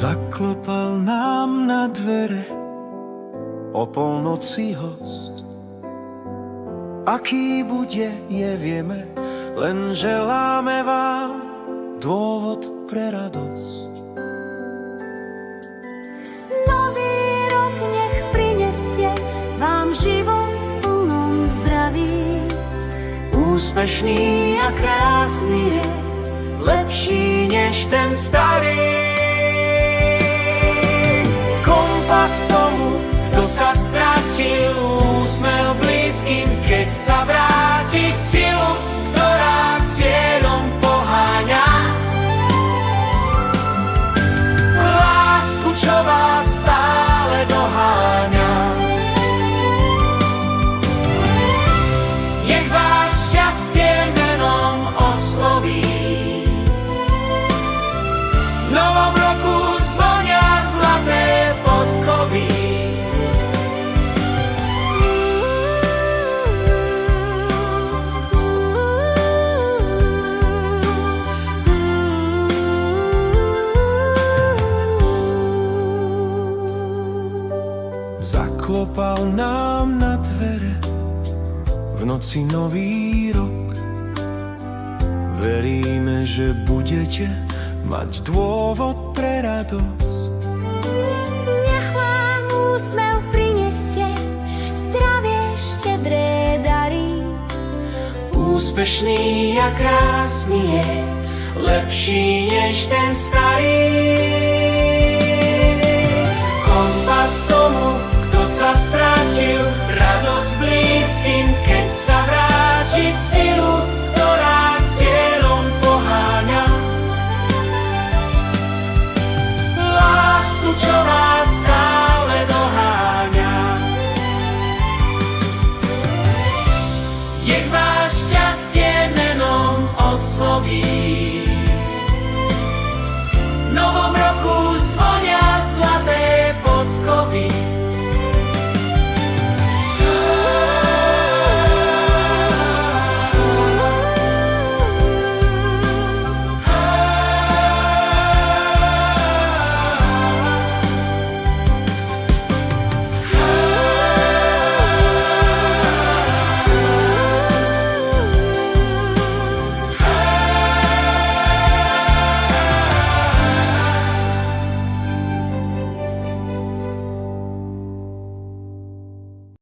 Zaklopal nám na dvere o polnoci host. Aký bude, nevieme, len želáme vám dôvod pre radosť. Nový rok nech prinesie vám život v plnom zdraví. Úspešný a krásny je, lepší než ten starý. Kompas tomu, kto sa stratil, úsmev blízkym, keď sa vráti, silu, ktorá cieľom poháňa. Lásku, čo vás stále doháňa. Nech vás šťastie menom osloví. V novom roku zvonia zlaté podkovy. Zaklopal nám na dvere v noci nový rok. Veríme, že budete mať dôvod pre radosť. Nech vám úsmev prinesie zdravie, štedré dary. Úspešný a krásny je, lepší než ten starý.